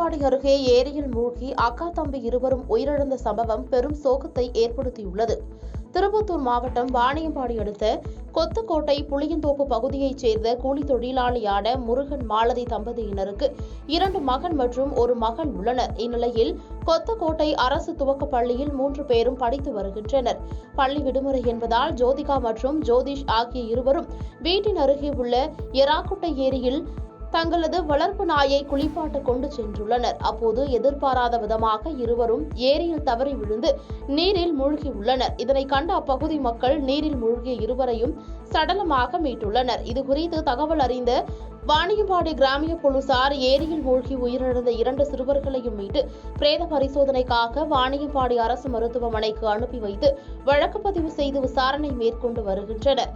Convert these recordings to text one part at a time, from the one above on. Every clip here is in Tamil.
எடப்பாடி அருகே ஏரியில் மூழ்கி அக்கா தம்பி இருவரும் உயிரிழந்த சம்பவம் பெரும் சோகத்தை ஏற்படுத்தியுள்ளது. திருப்பத்தூர் மாவட்டம் வாணியம்பாடி அடுத்த கொத்தக்கோட்டை புளியந்தோப்பு பகுதியைச் சேர்ந்த கூலி தொழிலாளியான முருகன் மாலதி தம்பதியினருக்கு 2 மகன் மற்றும் ஒரு மகள் உள்ளனர். இந்நிலையில் கொத்தக்கோட்டை அரசு துவக்கப் பள்ளியில் 3 பேரும் படித்து வருகின்றனர். பள்ளி விடுமுறை என்பதால் ஜோதிகா மற்றும் ஜோதிஷ் ஆகிய இருவரும் வீட்டின் அருகே உள்ள எராக்குட்டை ஏரியில் தங்களது வளர்ப்பு நாயை குளிப்பாட்ட கொண்டு சென்றுள்ளனர். அப்போது எதிர்பாராத விதமாக இருவரும் ஏரியில் தவறி விழுந்து நீரில் மூழ்கியுள்ளனர். இதனை கண்ட அப்பகுதி மக்கள் நீரில் மூழ்கிய இருவரையும் சடலமாக மீட்டுள்ளனர். இதுகுறித்து தகவல் அறிந்த வாணியம்பாடி கிராமிய போலீசார் ஏரியில் மூழ்கி உயிரிழந்த 2 சிறுவர்களையும் மீட்டு பிரேத பரிசோதனைக்காக வாணியம்பாடி அரசு மருத்துவமனைக்கு அனுப்பி வைத்து வழக்கு பதிவு செய்து விசாரணை மேற்கொண்டு வருகின்றனர்.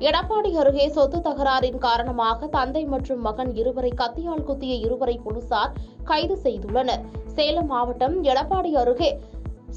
எடப்பாடி அருகே சொத்து தகராறின் காரணமாக தந்தை மற்றும் மகன் இருவரை கத்தியால் குத்திய இருவரை போலீசார் கைது செய்துள்ளனர். சேலம் மாவட்டம் எடப்பாடி அருகே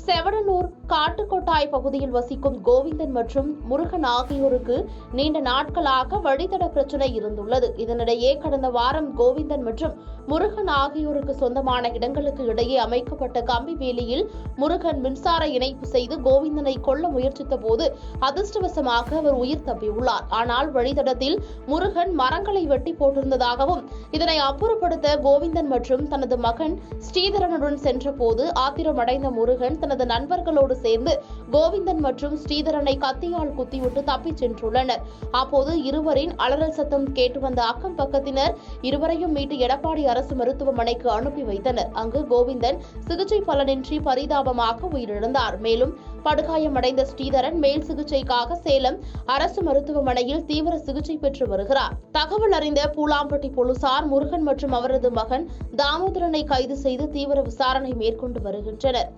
செவடனூர் காட்டுக்கொட்டாய் பகுதியில் வசிக்கும் கோவிந்தன் மற்றும் முருகன் ஆகியோருக்கு நீண்ட நாட்களாக வழித்தட பிரச்சினை இருந்துள்ளது. இதனிடையே கடந்த வாரம் கோவிந்தன் மற்றும் முருகன் ஆகியோருக்கு சொந்தமான இடங்களுக்கு இடையே அமைக்கப்பட்ட கம்பி வேலியில் முருகன் மின்சார இணைப்பு செய்து கோவிந்தனை கொல்ல முயற்சித்த போது அதிர்ஷ்டவசமாக அவர் உயிர் தப்பியுள்ளார். ஆனால் வழித்தடத்தில் முருகன் மரங்களை வெட்டி போட்டிருந்ததாகவும் இதனை அப்புறப்படுத்த கோவிந்தன் மற்றும் தனது மகன் ஸ்ரீதரனுடன் சென்றபோது ஆத்திரமடைந்த முருகன் தனது நண்பர்களோடு சேர்ந்து கோவிந்தன் மற்றும் ஸ்ரீதரனை கத்தியால் குத்திவிட்டு தப்பிச் சென்றுள்ளனர். அப்போது இருவரின் அலறல் சத்தம் கேட்டு வந்த அக்கம் பக்கத்தினர் இருவரையும் மீட்டு எடப்பாடி அரசு மருத்துவமனைக்கு அனுப்பி வைத்தனர். அங்கு கோவிந்தன் சிகிச்சை பலனின்றி பரிதாபமாக உயிரிழந்தார். மேலும் படுகாயமடைந்த ஸ்ரீதரன் மேல் சிகிச்சைக்காக சேலம் அரசு மருத்துவமனையில் தீவிர சிகிச்சை பெற்று வருகிறார். தகவல் அறிந்த பூலாம்பட்டி போலீசார் முருகன் மற்றும் அவரது மகன் தாமோதரனை கைது செய்து தீவிர விசாரணை மேற்கொண்டு வருகின்றனர்.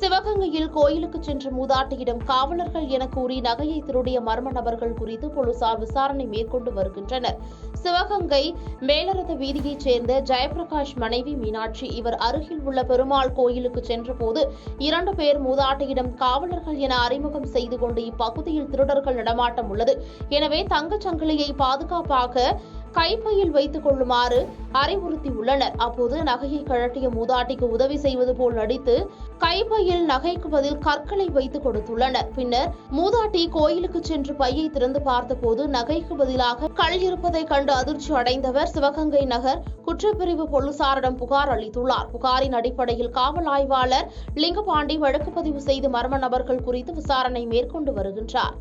சிவகங்கையில் கோயிலுக்கு சென்ற மூதாட்டியிடம் காவலர்கள் என கூறி நகையை திருடிய மர்ம நபர்கள் குறித்து போலீசார் விசாரணை மேற்கொண்டு வருகின்றனர். சிவகங்கை மேலரத வீதியைச் சேர்ந்த ஜெயபிரகாஷ் மனைவி மீனாட்சி. இவர் அருகில் உள்ள பெருமாள் கோயிலுக்கு சென்றபோது 2 பேர் மூதாட்டியிடம் காவலர்கள் என அறிமுகம் செய்து கொண்டு இப்பகுதியில் திருடர்கள் நடமாட்டம் உள்ளது, எனவே தங்கச் சங்கிலியை பாதுகாப்பாக கைப்பையில் வைத்துக் கொள்ளுமாறு அறிவுறுத்தியுள்ளனர். அப்போது நகையை கழட்டிய மூதாட்டிக்கு உதவி செய்வது போல் நடித்து கைப்பையில் நகைக்கு பதில் கற்களை வைத்து கொடுத்துள்ளனர். பின்னர் மூதாட்டி கோயிலுக்கு சென்று பையை திறந்து பார்த்தபோது நகைக்கு பதிலாக கல் இருப்பதை கண்டு அதிர்ச்சி அடைந்தவர் சிவகங்கை நகர் குற்றப்பிரிவு போலீசாரிடம் புகார் அளித்துள்ளார். புகாரின் அடிப்படையில் காவல் ஆய்வாளர் லிங்கபாண்டி வழக்கு பதிவு செய்து மர்ம நபர்கள் குறித்து விசாரணை மேற்கொண்டு வருகின்றார்.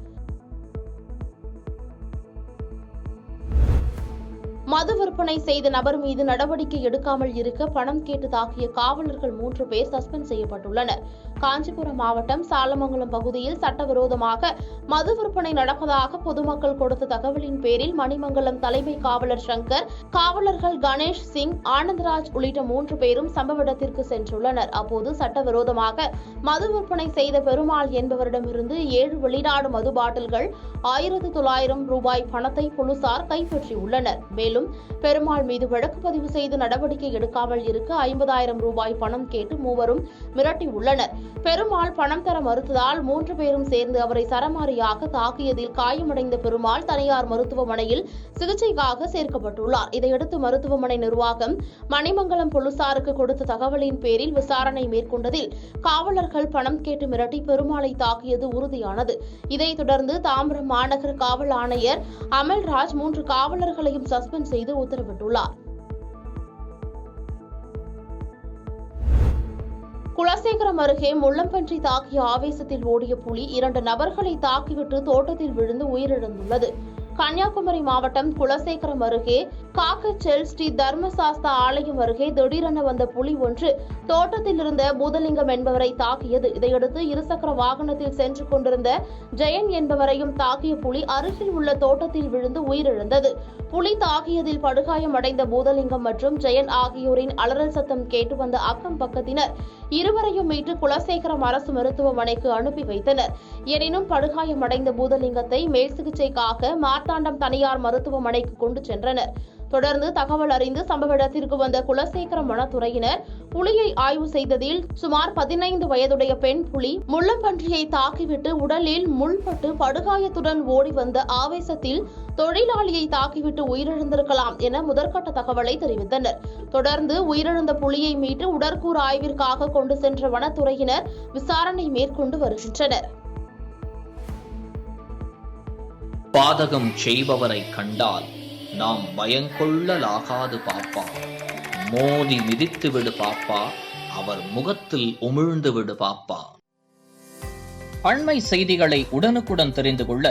மது விற்பனை செய்த நபர் மீது நடவடிக்கை எடுக்காமல் இருக்க பணம் கேட்டு தாக்கிய காவலர்கள் 3 பேர் சஸ்பெண்ட் செய்யப்பட்டுள்ளனர். காஞ்சிபுரம் மாவட்டம் சாலமங்கலம் பகுதியில் சட்டவிரோதமாக மது விற்பனை நடப்பதாக பொதுமக்கள் கொடுத்த தகவலின் பேரில் மணிமங்கலம் தலைமை காவலர் சங்கர், காவலர்கள் கணேஷ் சிங், ஆனந்தராஜ் உள்ளிட்ட 3 பேரும் சம்பவ இடத்திற்கு சென்றுள்ளனர். அப்போது சட்டவிரோதமாக மது விற்பனை செய்த பெருமாள் என்பவரிடமிருந்து 7 வெளிநாடு மது பாட்டில்கள் 1900 ரூபாய் பணத்தை போலீசார் கைப்பற்றியுள்ளனர். மேலும் பெருமாள் மீது வழக்கு பதிவு செய்து நடவடிக்கை எடுக்காமல் இருக்க 50,000 ரூபாய் பணம் கேட்டு மூவரும் மிரட்டியுள்ளனர். பெருமாள் பணம் தர மறுத்ததால் 3 பேரும் சேர்ந்து அவரை சரமாரியாக தாக்கியதில் காயமடைந்த பெருமாள் தனியார் மருத்துவமனையில் சிகிச்சைக்காக சேர்க்கப்பட்டுள்ளார். இதையடுத்து மருத்துவமனை நிர்வாகம் மணிமங்கலம் போலீசாருக்கு கொடுத்த தகவலின் பேரில் விசாரணை மேற்கொண்டதில் காவலர்கள் பணம் கேட்டு மிரட்டி பெருமாளை தாக்கியது உறுதியானது. இதைத் தொடர்ந்து தாம்பரம் மாநகர காவல் ஆணையர் அமல்ராஜ் 3 காவலர்களையும் சஸ்பெண்ட் செய்து உத்தரவிட்டுள்ளார். குலசேகரம் அருகே முள்ளம்பன்றி தாக்கிய ஆவேசத்தில் ஓடிய புலி 2 நபர்களை தாக்கிவிட்டு தோட்டத்தில் விழுந்து உயிரிழந்துள்ளது. கன்னியாகுமரி மாவட்டம் குலசேகரம் அருகே காக்கச்சல் ஸ்ரீ தர்மசாஸ்தா ஆலயம் அருகே திடீரென வந்த புலி ஒன்று தோட்டத்தில் இருந்த பூதலிங்கம் என்பவரை தாக்கியது. இதையடுத்து இருசக்கர வாகனத்தில் சென்று கொண்டிருந்த ஜெயன் என்பவரையும் தாக்கிய புலி அருகில் உள்ள தோட்டத்தில் விழுந்து உயிரிழந்தது. புலி தாக்கியதில் படுகாயமடைந்த பூதலிங்கம் மற்றும் ஜெயன் ஆகியோரின் அலறல் சத்தம் கேட்டு வந்த அக்கம் பக்கத்தினர் இருவரையும் மீட்டு குலசேகரம் அரசு மருத்துவமனைக்கு அனுப்பி வைத்தனர். எனினும் படுகாயமடைந்த பூதலிங்கத்தை மேல் சிகிச்சைக்காக மார்த்தாண்டம் தனியார் மருத்துவமனைக்கு கொண்டு சென்றனர். தொடர்ந்து தகவல் அறிந்து சம்பவ இடத்திற்கு வந்த குலசேகரம் வனத்துறையினர் புலியை ஆய்வு செய்ததில் சுமார் 15 வயதுடைய பெண் புலி முள்ளம்பன்றியை தாக்கிவிட்டு உடலில் முள்பட்டு படுகாயத்துடன் ஓடி வந்த ஆவேசத்தில் தொழிலாளியை தாக்கிவிட்டு உயிரிழந்திருக்கலாம் என முதற்கட்ட தகவலை தெரிவித்தனர். தொடர்ந்து உயிரிழந்த புலியை மீட்டு உடற்கூறு ஆய்விற்காக கொண்டு சென்ற வனத்துறையினர் விசாரணை மேற்கொண்டு வருகின்றனர். பாதகம் செய்பவரை கண்டால் நாம் பயங்கொள்ளலாகாது பாப்பா. மோதி மிதித்து விடு பாப்பா, அவர் முகத்தில் உமிழ்ந்து விடு பாப்பா. அண்மை செய்திகளை உடனுக்குடன் தெரிந்து கொள்ள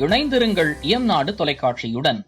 இணைந்திருங்கள் இயம்நாடு தொலைக்காட்சியுடன்.